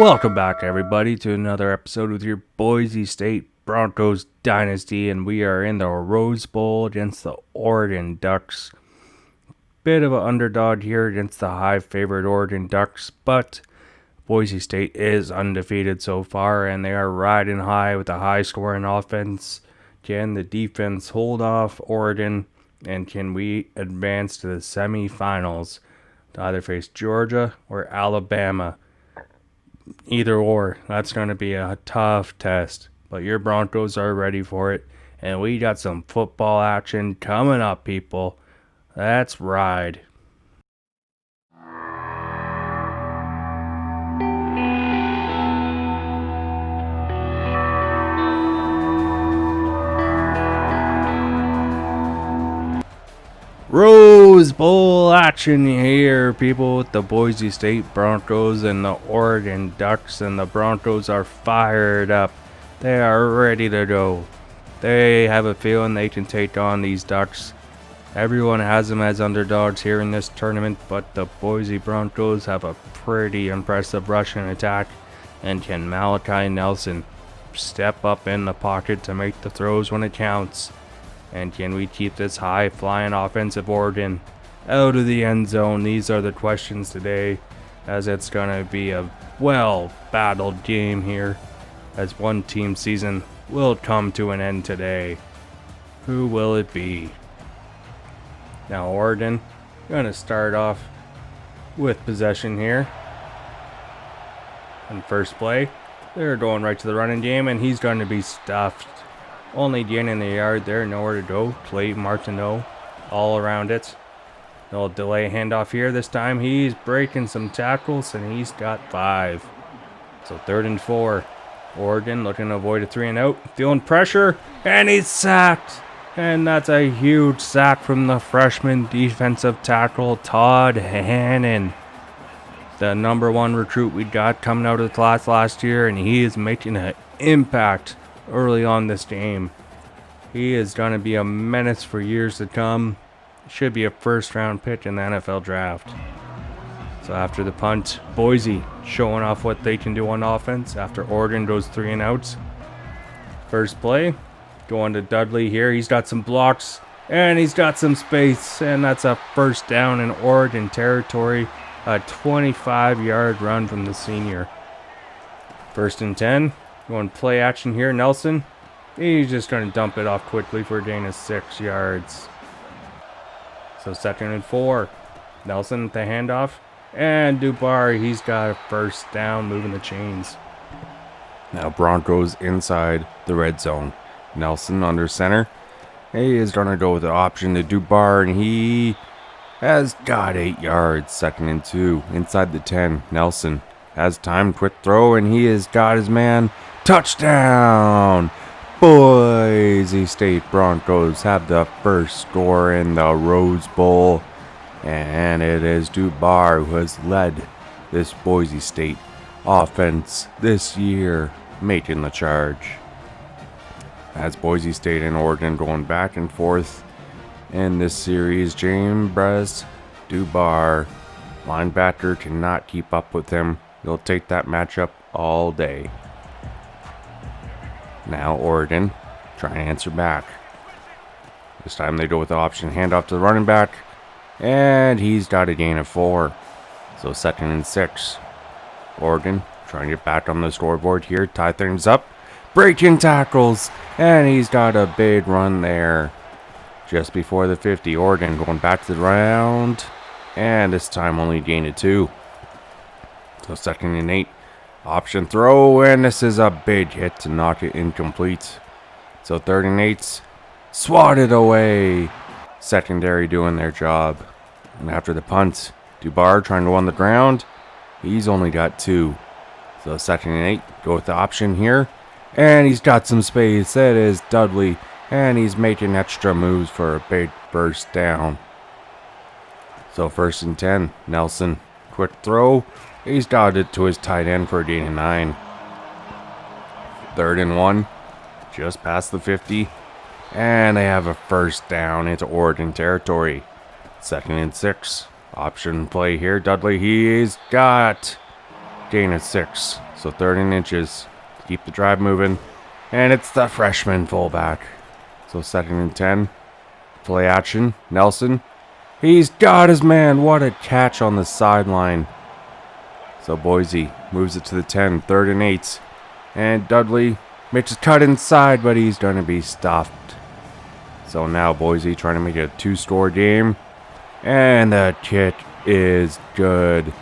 Welcome back, everybody, to another episode with your Boise State Broncos Dynasty, and we are in the Rose Bowl against the Oregon Ducks. Bit of an underdog here against the high-favored Oregon Ducks, but Boise State is undefeated so far, and they are riding high with a high-scoring offense. Can the defense hold off Oregon, and can we advance to the semifinals to either face Georgia or Alabama? Either or, that's going to be a tough test, but your Broncos are ready for it, and we got some football action coming up, people. Let's ride. Rose Bowl action here, people, with the Boise State Broncos and the Oregon Ducks, and the Broncos are fired up. They are ready to go. They have a feeling they can take on these Ducks. Everyone has them as underdogs here in this tournament, but the Boise Broncos have a pretty impressive rushing attack, and can Malachi Nelson step up in the pocket to make the throws when it counts? And can we keep this high-flying offensive Oregon out of the end zone? These are the questions today, as it's going to be a well-battled game here, as one team's season will come to an end today. Who will it be? Now Oregon going to start off with possession here. In first play, they're going right to the running game, and he's going to be stuffed. Only gaining the yard there, nowhere to go. Clayton Martineau all around it. No delay handoff here. This time he's breaking some tackles, and he's got 5. So 3rd and 4. Oregon looking to avoid a 3 and out. Feeling pressure, and he's sacked. And that's a huge sack from the freshman defensive tackle, Todd Hannon. The number 1 recruit we got coming out of the class last year, and he is making an impact early on this game. He is going to be a menace for years to come. Should be a first-round pick in the NFL draft. So after the punt, Boise showing off what they can do on offense after Oregon goes 3 and outs. First play, going to Dudley here. He's got some blocks, and he's got some space, and that's a first down in Oregon territory. A 25-yard run from the senior. 1st and 10. Going play action here, Nelson. He's just going to dump it off quickly for a gain of 6 yards. So 2nd and 4. Nelson with the handoff. And Dubar, he's got a first down, moving the chains. Now Broncos inside the red zone. Nelson under center. He is going to go with the option to Dubar, and he has got 8 yards. 2nd and 2. Inside the 10. Nelson has time, quick throw, and he has got his man. Touchdown! Boise State Broncos have the first score in the Rose Bowl, and it is Dubar who has led this Boise State offense this year, making the charge. As Boise State and Oregon going back and forth in this series, James Dubar, linebacker, cannot keep up with him. He'll take that matchup all day. Now Oregon trying to answer back. This time they go with the option handoff to the running back, and he's got a gain of 4. So 2nd and 6. Oregon trying to get back on the scoreboard here, tie things up, breaking tackles, and he's got a big run there just before the 50. Oregon going back to the round, and this time only gained a 2. So 2nd and 8. Option throw, and this is a big hit to knock it incomplete. So 3rd and 8. Swatted away. Secondary doing their job. And after the punt, Dubar trying to go on the ground. He's only got 2. So 2nd and 8. Go with the option here. And he's got some space. That is Dudley. And he's making extra moves for a big first down. So 1st and 10. Nelson. Quick throw. He's got it to his tight end for a gain of 9. 3rd and 1. Just past the 50. And they have a first down into Oregon territory. 2nd and 6. Option play here. Dudley, he's got gain of 6. So 3rd and inches to keep the drive moving. And it's the freshman fullback. So 2nd and 10. Play action. Nelson. He's got his man. What a catch on the sideline. So Boise moves it to the 10. 3rd and 8. And Dudley makes a cut inside, but he's going to be stopped. So now Boise trying to make it a 2-score game. And the kick is good.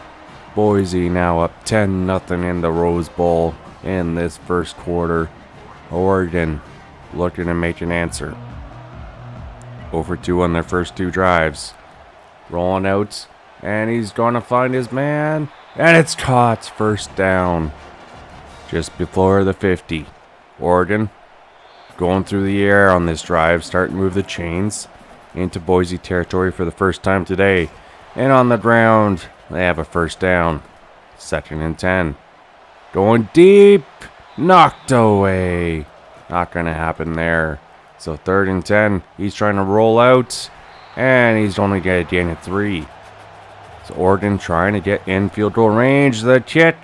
Boise now up 10-0 in the Rose Bowl in this first quarter. Oregon looking to make an answer. Over 2 on their first 2 drives. Rolling out. And he's going to find his man. And it's caught. First down. Just before the 50. Oregon going through the air on this drive. Starting to move the chains into Boise territory for the first time today. And on the ground, they have a first down. 2nd and 10. Going deep. Knocked away. Not going to happen there. So 3rd and 10. He's trying to roll out. And he's only got a gain of 3. So Oregon trying to get in field goal range. The kick.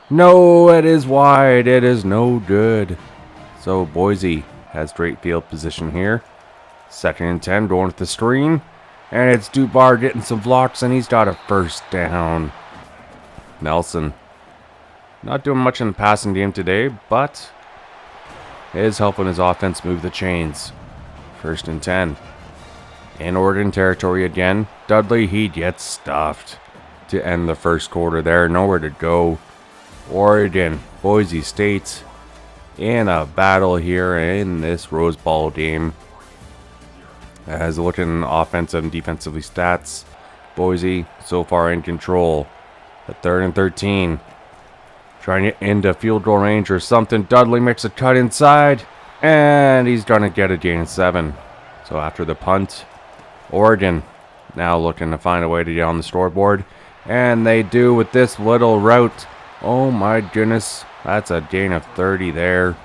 No, it is wide. It is no good. So Boise has great field position here. 2nd and 10 going with the screen. And it's Dubar getting some blocks, and he's got a first down. Nelson not doing much in the passing game today, but is helping his offense move the chains. 1st and 10. In Oregon territory again. Dudley, he gets stuffed to end the first quarter there. Nowhere to go. Oregon, Boise State in a battle here in this Rose Bowl game. As looking offensive and defensively stats, Boise so far in control. At 3rd and 13. Trying to get into field goal range or something. Dudley makes a cut inside. And he's going to get a gain of 7. So after the punt, Oregon now looking to find a way to get on the scoreboard. And they do with this little route. Oh my goodness. That's a gain of 30 there.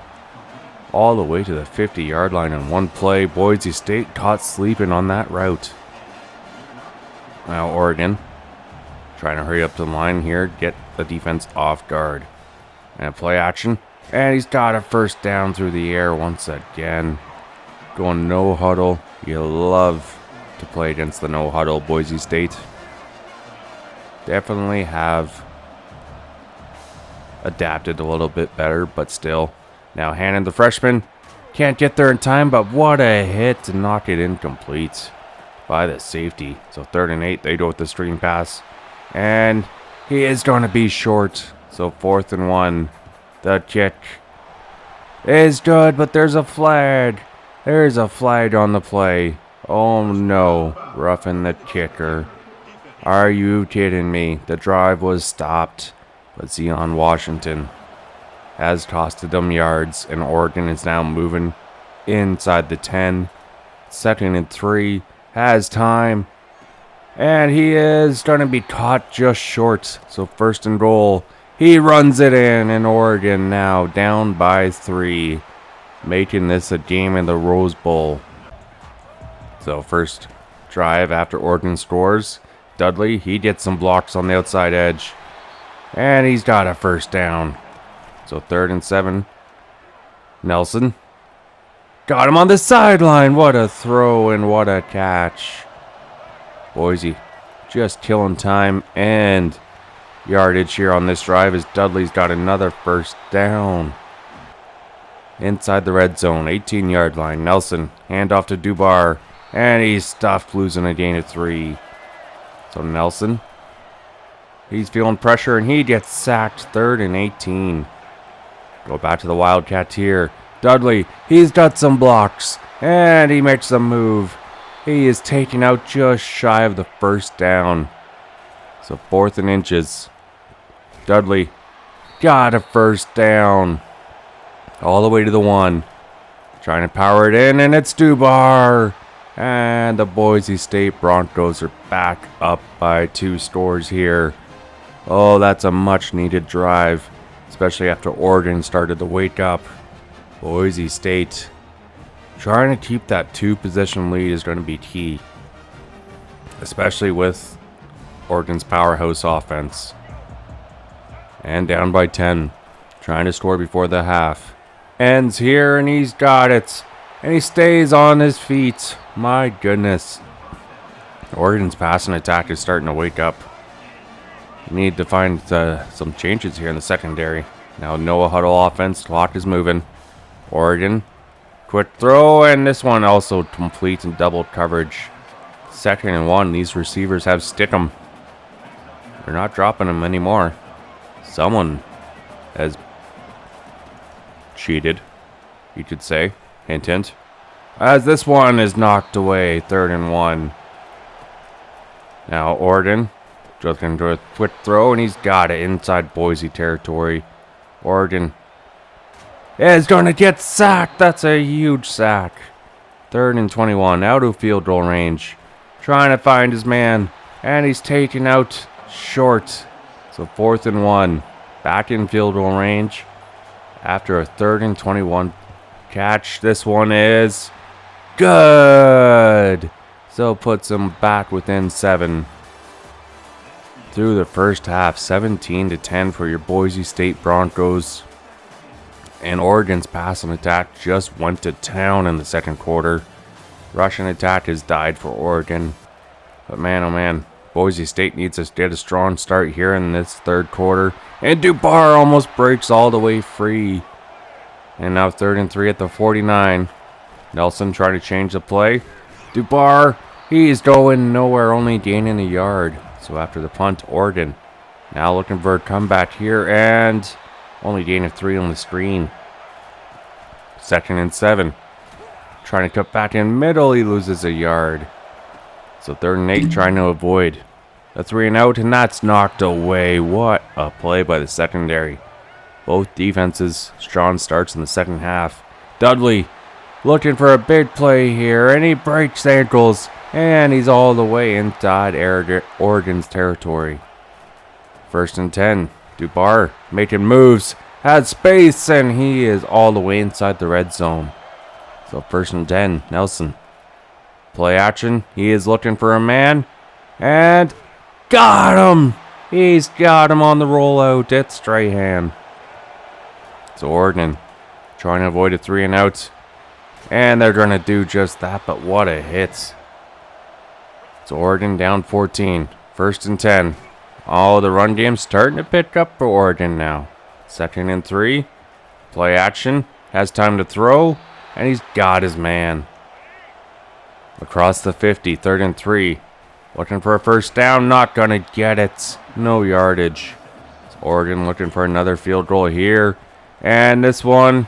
All the way to the 50-yard line in one play. Boise State caught sleeping on that route. Now Oregon trying to hurry up to the line here. Get the defense off guard. And play action. And he's got a first down through the air once again. Going no huddle. You love to play against the no huddle. Boise State definitely have adapted a little bit better, but still. Now Hannon, the freshman, can't get there in time, but what a hit to knock it incomplete by the safety. So 3rd and 8, they go with the screen pass. And he is going to be short. So 4th and 1. The kick is good, but there's a flag. There's a flag on the play. Oh no, roughing the kicker. Are you kidding me? The drive was stopped, but Zion Washington has costed them yards, and Oregon is now moving inside the 10. 2nd and 3, has time, and he is going to be caught just short. So 1st and goal, he runs it in, and Oregon now down by 3, making this a game in the Rose Bowl. So first drive after Oregon scores, Dudley, he gets some blocks on the outside edge, and he's got a first down. So 3rd and 7. Nelson got him on the sideline. What a throw and what a catch. Boise just killing time and yardage here on this drive as Dudley's got another first down. Inside the red zone, 18-yard line. Nelson, handoff to Dubar, and he's stuffed, losing a gain of 3. So Nelson, he's feeling pressure, and he gets sacked. 3rd and 18. Go back to the Wildcats here. Dudley, he's got some blocks, and he makes a move. He is taken out just shy of the first down. So 4th and inches. Dudley got a first down. All the way to the 1. Trying to power it in, and it's Dubar. And the Boise State Broncos are back up by 2 scores here. Oh, that's a much needed drive, especially after Oregon started to wake up. Boise State trying to keep that 2-possession lead is going to be key, especially with Oregon's powerhouse offense. And down by 10. Trying to score before the half. Ends here, and he's got it. And he stays on his feet. My goodness. Oregon's passing attack is starting to wake up. Need to find some changes here in the secondary. Now no huddle offense. Clock is moving. Oregon. Quick throw, and this one also complete in double coverage. 2nd and 1. These receivers have stick 'em. They're not dropping them anymore. Someone has cheated, you could say. Hint, hint. As this one is knocked away. 3rd and 1. Now Oregon just into a quick throw, and he's got it inside Boise territory. Oregon is going to get sacked. That's a huge sack. 3rd and 21. Out of field goal range. Trying to find his man, and he's taken out short. So 4th and 1. Back in field goal range after a 3rd and 21 catch. This one is good. So puts him back within 7. Through the first half, 17-10 for your Boise State Broncos. And Oregon's passing attack just went to town in the second quarter. Rushing attack has died for Oregon. But man, oh man, Boise State needs to get a strong start here in this third quarter. And Dubar almost breaks all the way free. And now 3rd and 3 at the 49. Nelson trying to change the play. Dubar, he's going nowhere, only gaining a yard. So after the punt, Oregon now looking for a comeback here, and only gain of 3 on the screen. 2nd and 7. Trying to cut back in middle, he loses a yard. So 3rd and 8, trying to avoid a 3 and out, and that's knocked away. What a play by the secondary. Both defenses, strong starts in the second half. Dudley looking for a big play here, and he breaks ankles, and he's all the way inside Oregon's territory. 1st and 10. Dubar making moves, has space, and he is all the way inside the red zone. So 1st and 10. Nelson. Play action. He is looking for a man, and got him. He's got him on the rollout. It's Strahan. So Oregon trying to avoid a 3 and out. And they're going to do just that, but what a hit. So Oregon down 14. 1st and 10. Oh, the run game's starting to pick up for Oregon now. 2nd and 3. Play action. Has time to throw. And he's got his man. Across the 50. 3rd and 3. Looking for a first down. Not going to get it. No yardage. So Oregon looking for another field goal here. And this one.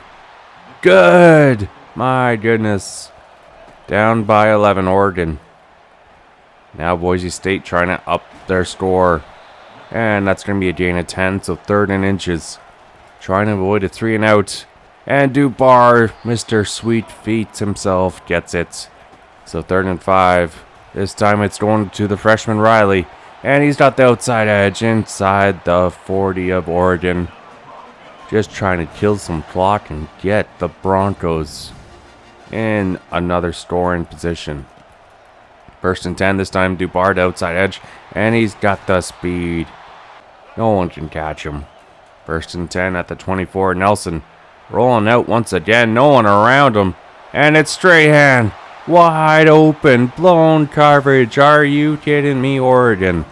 Good. My goodness. Down by 11, Oregon. Now Boise State trying to up their score. And that's going to be a gain of 10, so 3rd and inches. Trying to avoid a 3 and out. And Dubar, Mr. Sweet Feet himself, gets it. So 3rd and 5. This time it's going to the freshman Riley. And he's got the outside edge inside the 40 of Oregon. Just trying to kill some clock and get the Broncos in another scoring position. 1st and 10, this time Dubar outside edge, and he's got the speed. No one can catch him. 1st and 10 at the 24, Nelson rolling out once again, no one around him, and it's Strahan, wide open, blown coverage. Are you kidding me, Oregon?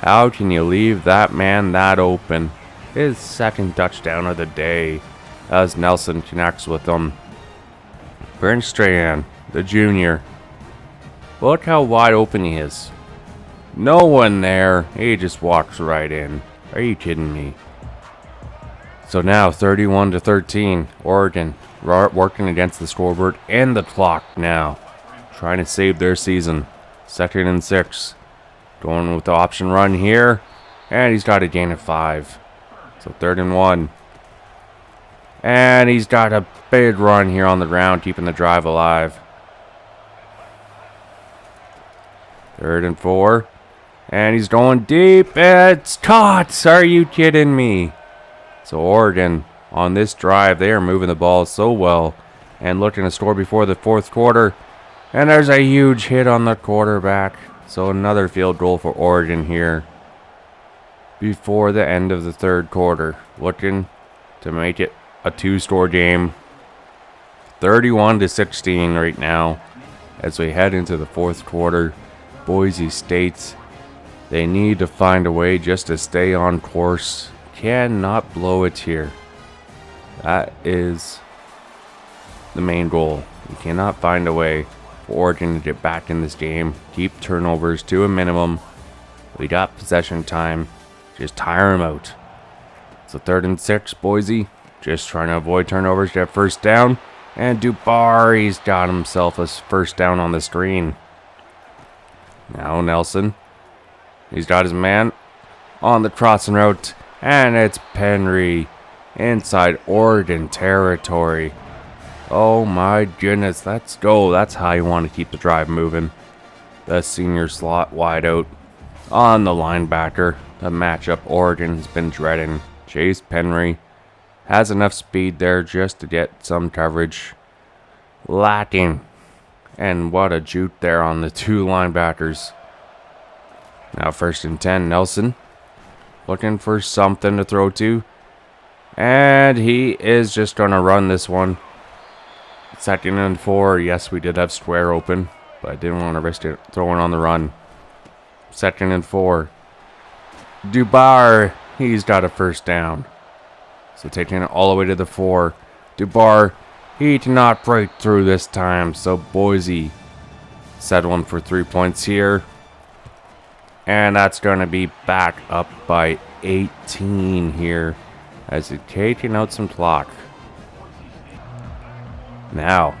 How can you leave that man that open? His 2nd touchdown of the day as Nelson connects with him. Brent Strahan, the junior. Look how wide open he is. No one there. He just walks right in. Are you kidding me? So now 31-13. Oregon working against the scoreboard and the clock now. Trying to save their season. 2nd and 6. Going with the option run here. And he's got a gain of 5. So 3rd and 1. And he's got a big run here on the ground, keeping the drive alive. 3rd and 4. And he's going deep. It's caught. Are you kidding me? So Oregon, on this drive, they are moving the ball so well. And looking to score before the 4th quarter. And there's a huge hit on the quarterback. So another field goal for Oregon here. before the end of the third quarter. Looking to make it a two-score game. 31-16 right now as we head into the fourth quarter. Boise State, they need to find a way just to stay on course. Cannot blow it here. That is the main goal. You cannot find a way for Oregon to get back in this game. Keep turnovers to a minimum. We got possession time. Just tire them out. So 3rd and 6, Boise. Just trying to avoid turnovers. Get first down. And Dubar, he's got himself a first down on the screen. Now Nelson. He's got his man on the crossing route. And it's Penry inside Oregon territory. Oh my goodness, let's go. That's how you want to keep the drive moving. The senior slot wide out on the linebacker. The matchup Oregon has been dreading. Chase Penry has enough speed there just to get some coverage. Lacking. And what a juke there on the two linebackers. Now 1st and 10, Nelson. Looking for something to throw to. And he is just going to run this one. 2nd and 4. Yes, we did have square open, but I didn't want to risk it throwing on the run. 2nd and 4. Dubar, he's got a first down. So taking it all the way to the 4. Dubar, he did not break through this time. So Boise settling for 3 points here. And that's going to be back up by 18 here as it's taking out some clock. Now,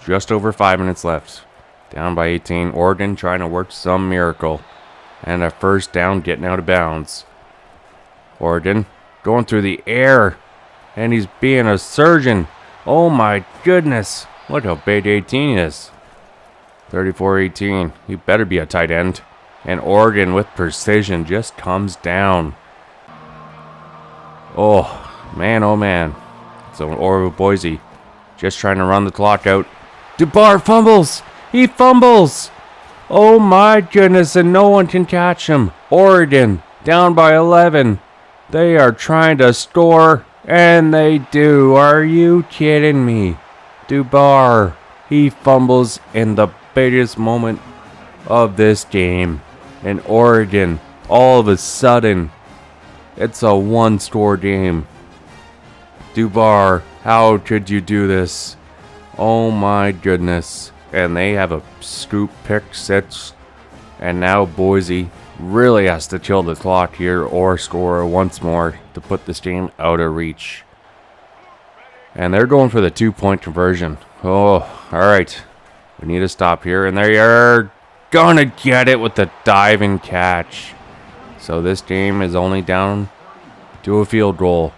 just over 5 minutes left. Down by 18. Oregon trying to work some miracle. And a first down getting out of bounds. Oregon going through the air. And he's being a surgeon. Oh my goodness. Look how big 18 is. 34-18. He better be a tight end. And Oregon with precision just comes down. Oh man. So Boise just trying to run the clock out. Dubar fumbles. He fumbles. Oh my goodness, and no one can catch him. Oregon down by 11. They are trying to score, and they do. Are you kidding me? Dubar, he fumbles in the biggest moment of this game. And Oregon, all of a sudden, it's a one-score game. Dubar, how could you do this? Oh my goodness. And they have a scoop pick 6. And now Boise really has to kill the clock here or score once more to put this game out of reach. And they're going for the 2-point conversion. Oh, alright. We need to stop here. And they are gonna get it with the diving catch. So this game is only down to a field goal.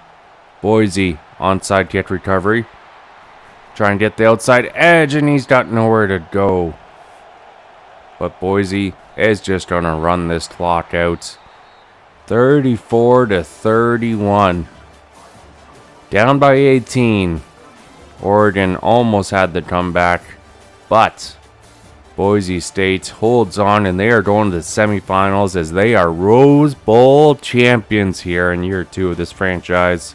Boise onside kick recovery. Try and get the outside edge, and he's got nowhere to go. But Boise is just going to run this clock out. 34-31. Down by 18. Oregon almost had the comeback, but Boise State holds on, and they are going to the semifinals as they are Rose Bowl champions here in year 2 of this franchise.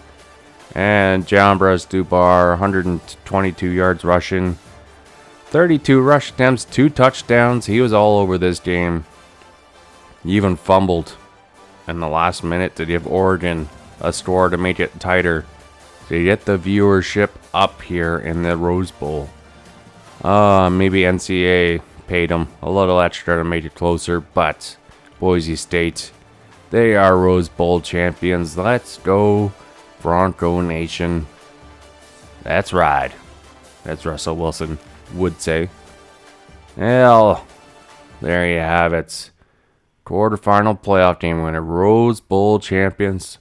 And Jambras Dubar, 122 yards rushing, 32 rush attempts, 2 touchdowns. He was all over this game. He even fumbled in the last minute to give Oregon a score to make it tighter, to get the viewership up here in the Rose Bowl. Maybe NCAA paid him a little extra to make it closer, but Boise State, they are Rose Bowl champions. Let's go Bronco Nation. That's right. As Russell Wilson would say. Well, there you have it. Quarterfinal playoff game winner. Rose Bowl champions.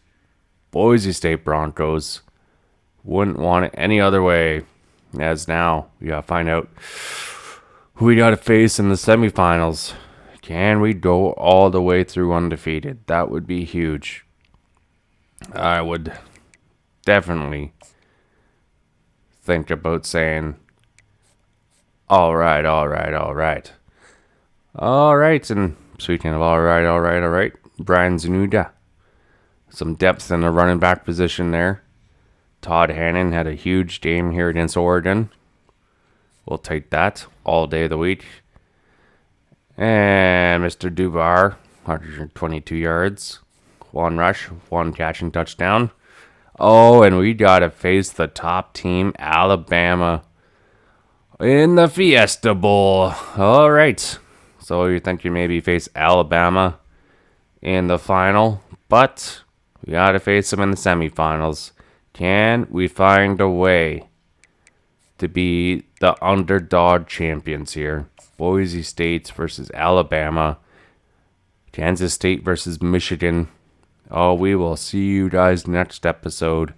Boise State Broncos. Wouldn't want it any other way. As now, we gotta find out who we gotta face in the semifinals. Can we go all the way through undefeated? That would be huge. I would definitely think about saying, all right. And speaking of all right, Brian Zanuda some depth in the running back position there. Todd Hannon had a huge game here against Oregon. We'll take that all day of the week. And Mr. Duvar, 122 yards. 1 rush, 1 catch and touchdown. Oh, and we got to face the top team, Alabama, in the Fiesta Bowl. All right. So you think you maybe face Alabama in the final, but we got to face them in the semifinals. Can we find a way to be the underdog champions here? Boise State versus Alabama. Kansas State versus Michigan. Oh, we will see you guys next episode.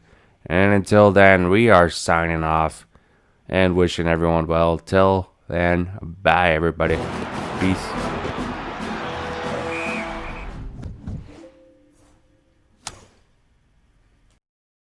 And until then, we are signing off and wishing everyone well. Till then, bye everybody. Peace.